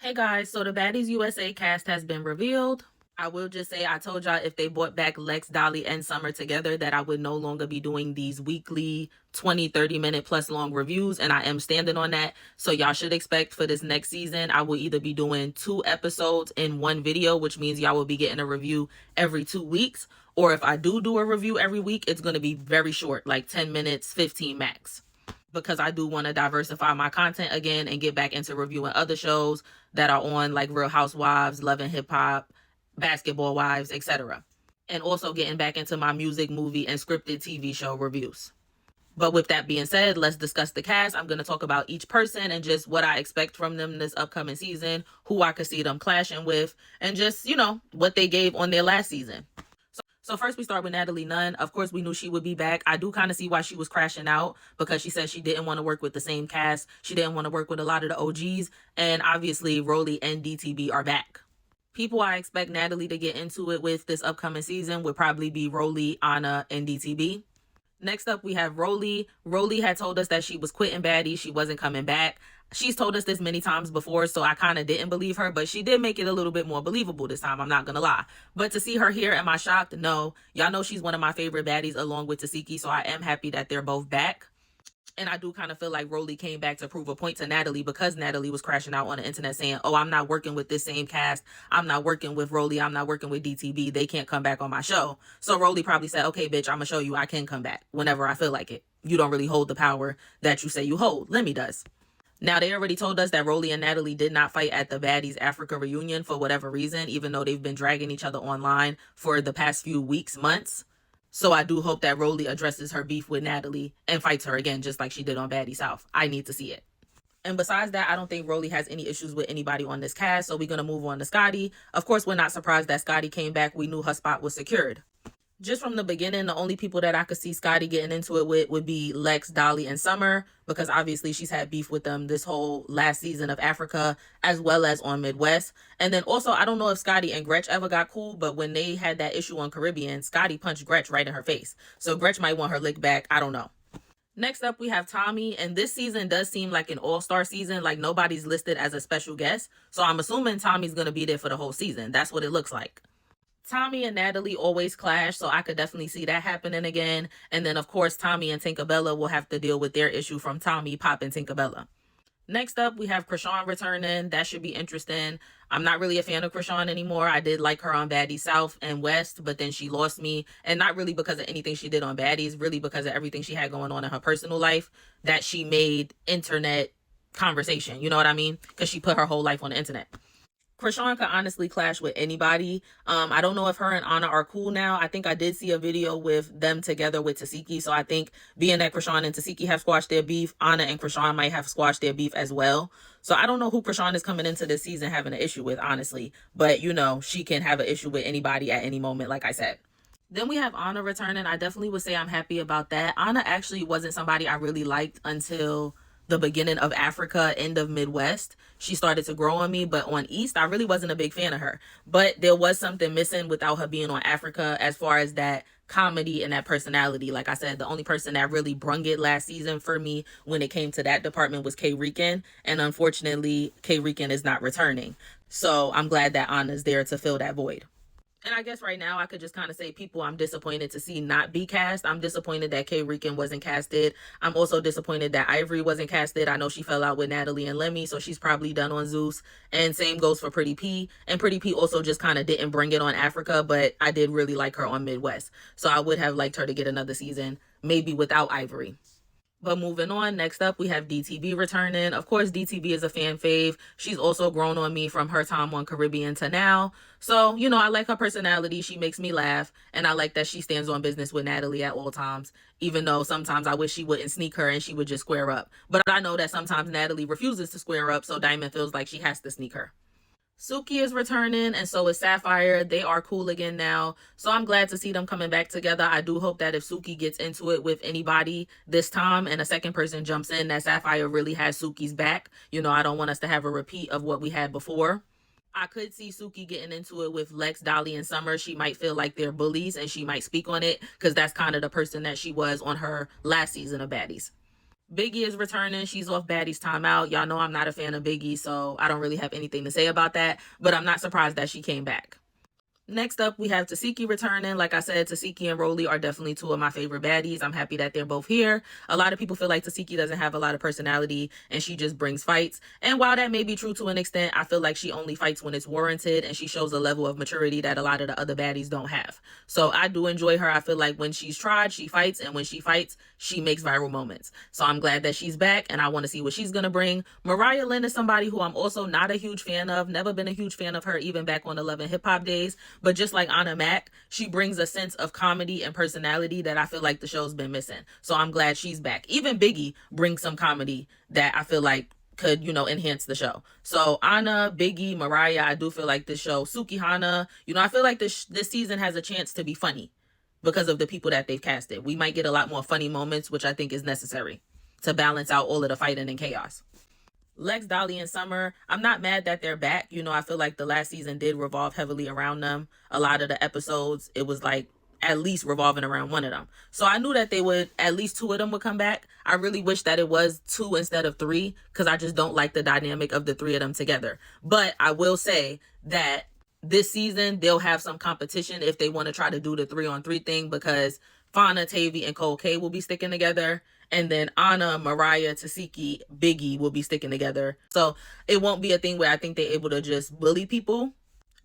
Hey guys, so the Baddies USA cast has been revealed. I will just say I told y'all if they brought back Lex, Dolly, and Summer together that I would no longer be doing these weekly 20-30 minute plus long reviews, and I am standing on that. So y'all should expect for this next season I will either be doing 2 episodes in one video, which means y'all will be getting a review every 2 weeks, or if I do a review every week, it's going to be very short, like 10 minutes, 15 max, because I do want to diversify my content again and get back into reviewing other shows that are on, like Real Housewives, Love and Hip Hop, Basketball Wives, etc. And also getting back into my music, movie, and scripted TV show reviews. But with that being said, let's discuss the cast. I'm going to talk about each person and just what I expect from them this upcoming season, who I could see them clashing with, and just, what they gave on their last season. So first we start with Natalie Nunn. Of course, we knew she would be back. I do kind of see why she was crashing out, because she said she didn't want to work with the same cast. She didn't want to work with a lot of the OGs. And obviously, Rollie and DTB are back. People I expect Natalie to get into it with this upcoming season would probably be Rollie, Ahna, and DTB. Next up, we have Rollie. Rollie had told us that she was quitting Baddies. She wasn't coming back. She's told us this many times before, so I kind of didn't believe her, but she did make it a little bit more believable this time, I'm not going to lie. But to see her here, am I shocked? No. Y'all know she's one of my favorite baddies along with Tesehki, so I am happy that they're both back. And I do kind of feel like Rollie came back to prove a point to Natalie, because Natalie was crashing out on the internet saying, oh, I'm not working with this same cast. I'm not working with Rollie. I'm not working with DTB. They can't come back on my show. So Rollie probably said, okay, bitch, I'm going to show you I can come back whenever I feel like it. You don't really hold the power that you say you hold. Lemmy does. Now, they already told us that Rollie and Natalie did not fight at the Baddies Africa reunion for whatever reason, even though they've been dragging each other online for the past few weeks, months. So I do hope that Rollie addresses her beef with Natalie and fights her again, just like she did on Baddies South. I need to see it. And besides that, I don't think Rollie has any issues with anybody on this cast, so we're going to move on to Scotty. Of course, we're not surprised that Scotty came back. We knew her spot was secured. Just from the beginning, the only people that I could see Scotty getting into it with would be Lex, Dolly, and Summer, because obviously she's had beef with them this whole last season of Africa, as well as on Midwest. And then also, I don't know if Scotty and Gretch ever got cool, but when they had that issue on Caribbean, Scotty punched Gretch right in her face. So Gretch might want her lick back. I don't know. Next up, we have Tommie, and this season does seem like an all-star season, like nobody's listed as a special guest. So I'm assuming Tommie's going to be there for the whole season. That's what it looks like. Tommie and Natalie always clash, so I could definitely see that happening again. And then, of course, Tommie and Tinkerbella will have to deal with their issue from Tommie popping Tinkerbella. Next up, we have Chrisean returning. That should be interesting. I'm not really a fan of Chrisean anymore. I did like her on Baddies South and West, but then she lost me. And not really because of anything she did on Baddies, really because of everything she had going on in her personal life that she made internet conversation. You know what I mean? Because she put her whole life on the internet. Chrisean could honestly clash with anybody. I don't know if her and Ahna are cool now. I think I did see a video with them together with Tesehki. So I think being that Chrisean and Tesehki have squashed their beef, Ahna and Chrisean might have squashed their beef as well. So I don't know who Chrisean is coming into this season having an issue with, honestly. But, she can have an issue with anybody at any moment, like I said. Then we have Ahna returning. I definitely would say I'm happy about that. Ahna actually wasn't somebody I really liked until the beginning of Africa, end of Midwest. She started to grow on me, but on East, I really wasn't a big fan of her. But there was something missing without her being on Africa as far as that comedy and that personality. Like I said, the only person that really brung it last season for me when it came to that department was Chrisean. And unfortunately, Chrisean is not returning. So I'm glad that Anna's there to fill that void. And I guess right now I could just kind of say people I'm disappointed to see not be cast. I'm disappointed that Chrisean wasn't casted. I'm also disappointed that Ivory wasn't casted. I know she fell out with Natalie and Lemmy, so she's probably done on Zeus. And same goes for Pretty P. And Pretty P also just kind of didn't bring it on Africa, but I did really like her on Midwest. So I would have liked her to get another season, maybe without Ivory. But moving on, next up, we have DTB returning. Of course, DTB is a fan fave. She's also grown on me from her time on Caribbean to now. So, I like her personality. She makes me laugh. And I like that she stands on business with Natalie at all times, even though sometimes I wish she wouldn't sneak her and she would just square up. But I know that sometimes Natalie refuses to square up, so Diamond feels like she has to sneak her. Suki is returning, and so is Sapphire. They are cool again now. So I'm glad to see them coming back together. I do hope that if Suki gets into it with anybody this time and a second person jumps in, that Sapphire really has Suki's back. I don't want us to have a repeat of what we had before. I could see Suki getting into it with Lex, Dolly, and Summer. She might feel like they're bullies and she might speak on it because that's kind of the person that she was on her last season of Baddies. Biggie is returning. She's off Baddies timeout. Y'all know I'm not a fan of Biggie, so I don't really have anything to say about that. But I'm not surprised that she came back. Next up, we have Tesehki returning. Like I said, Tesehki and Rollie are definitely two of my favorite baddies. I'm happy that they're both here. A lot of people feel like Tesehki doesn't have a lot of personality and she just brings fights. And while that may be true to an extent, I feel like she only fights when it's warranted and she shows a level of maturity that a lot of the other baddies don't have. So I do enjoy her. I feel like when she's tried, she fights, and when she fights, she makes viral moments. So I'm glad that she's back and I want to see what she's going to bring. Mariah Lynn is somebody who I'm also not a huge fan of. Never been a huge fan of her, even back on the Love and Hip Hop days. But just like Ahna Mac, she brings a sense of comedy and personality that I feel like the show's been missing. So I'm glad she's back. Even Biggie brings some comedy that I feel like could, enhance the show. So Ahna, Biggie, Mariah, I do feel like this show, Suki, Hana, I feel like this season has a chance to be funny because of the people that they've casted. We might get a lot more funny moments, which I think is necessary to balance out all of the fighting and chaos. Lex, Dolly, and Summer, I'm not mad that they're back. I feel like the last season did revolve heavily around them. A lot of the episodes, it was like at least revolving around one of them. So I knew that at least two of them would come back. I really wish that it was two instead of three because I just don't like the dynamic of the three of them together. But I will say that this season, they'll have some competition if they want to try to do the 3-on-3 thing because Fauna, Tavy, and Cole K will be sticking together. And then Ahna, Mariah, Tesehki, Biggie will be sticking together. So it won't be a thing where I think they're able to just bully people.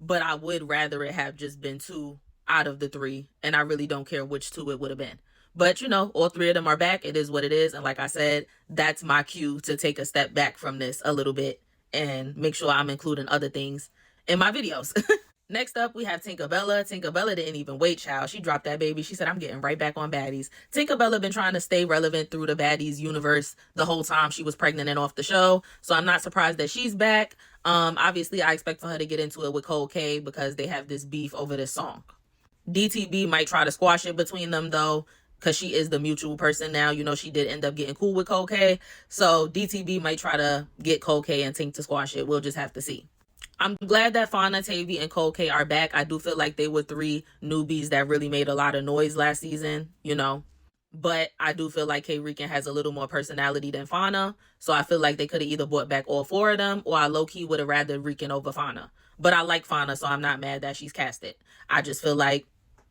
But I would rather it have just been two out of the three. And I really don't care which two it would have been. But, all three of them are back. It is what it is. And like I said, that's my cue to take a step back from this a little bit and make sure I'm including other things in my videos. Next up, we have Tinkerbella. Tinkerbella didn't even wait, child. She dropped that baby. She said, I'm getting right back on Baddies. Tinkerbella been trying to stay relevant through the Baddies universe the whole time she was pregnant and off the show. So I'm not surprised that she's back. Obviously, I expect for her to get into it with Cole K because they have this beef over this song. DTB might try to squash it between them, though, because she is the mutual person now. She did end up getting cool with Cole K. So DTB might try to get Cole K and Tink to squash it. We'll just have to see. I'm glad that Fauna, Tavy, and Cole K are back. I do feel like they were three newbies that really made a lot of noise last season, But I do feel like K-Rican has a little more personality than Fauna. So I feel like they could have either brought back all four of them or I low-key would have rather Rican over Fauna. But I like Fauna, so I'm not mad that she's casted. I just feel like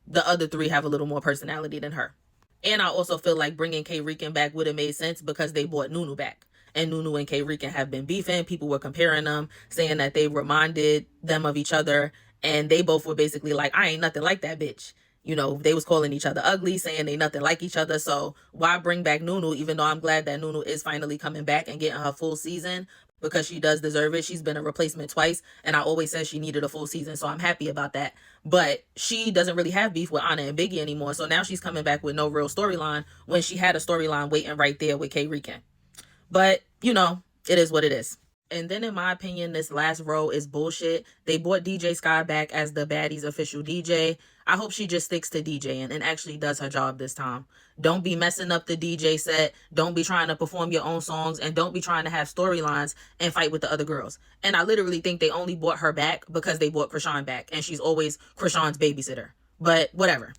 the other three have a little more personality than her. And I also feel like bringing K-Rican back would have made sense because they brought Nunu back. And Nunu and K-Rican have been beefing. People were comparing them, saying that they reminded them of each other. And they both were basically like, I ain't nothing like that bitch. They was calling each other ugly, saying they nothing like each other. So why bring back Nunu, even though I'm glad that Nunu is finally coming back and getting her full season because she does deserve it. She's been a replacement twice. And I always said she needed a full season. So I'm happy about that. But she doesn't really have beef with Ahna and Biggie anymore. So now she's coming back with no real storyline when she had a storyline waiting right there with K-Rican. But, it is what it is. And then in my opinion, this last row is bullshit. They brought DJ Sky back as the Baddies official DJ. I hope she just sticks to DJing and actually does her job this time. Don't be messing up the DJ set. Don't be trying to perform your own songs. And don't be trying to have storylines and fight with the other girls. And I literally think they only brought her back because they brought Chrisean back. And she's always Chrisean's babysitter. But whatever.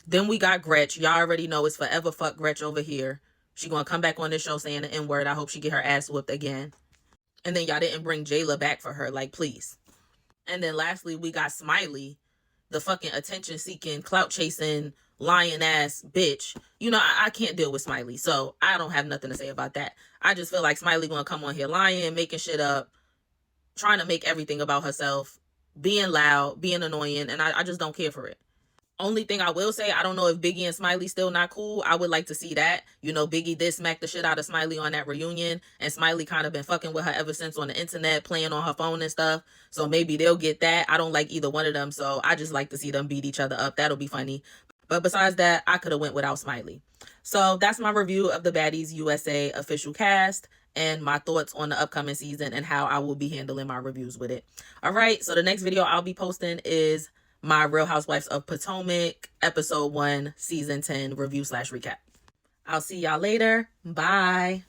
Then we got Gretch. Y'all already know it's forever fuck Gretch over here. She gonna come back on this show saying the N-word. I hope she get her ass whooped again. And then y'all didn't bring Jayla back for her. Like, please. And then lastly, we got Smiley, the fucking attention-seeking, clout-chasing, lying-ass bitch. I can't deal with Smiley. So I don't have nothing to say about that. I just feel like Smiley gonna come on here lying, making shit up, trying to make everything about herself, being loud, being annoying. And I just don't care for it. Only thing I will say, I don't know if Biggie and Smiley still not cool. I would like to see that. Biggie did smack the shit out of Smiley on that reunion. And Smiley kind of been fucking with her ever since on the internet, playing on her phone and stuff. So maybe they'll get that. I don't like either one of them. So I just like to see them beat each other up. That'll be funny. But besides that, I could have went without Smiley. So that's my review of the Baddies USA official cast and my thoughts on the upcoming season and how I will be handling my reviews with it. All right. So the next video I'll be posting is my Real Housewives of Potomac episode 1 season 10 review/recap. I'll see y'all later. Bye.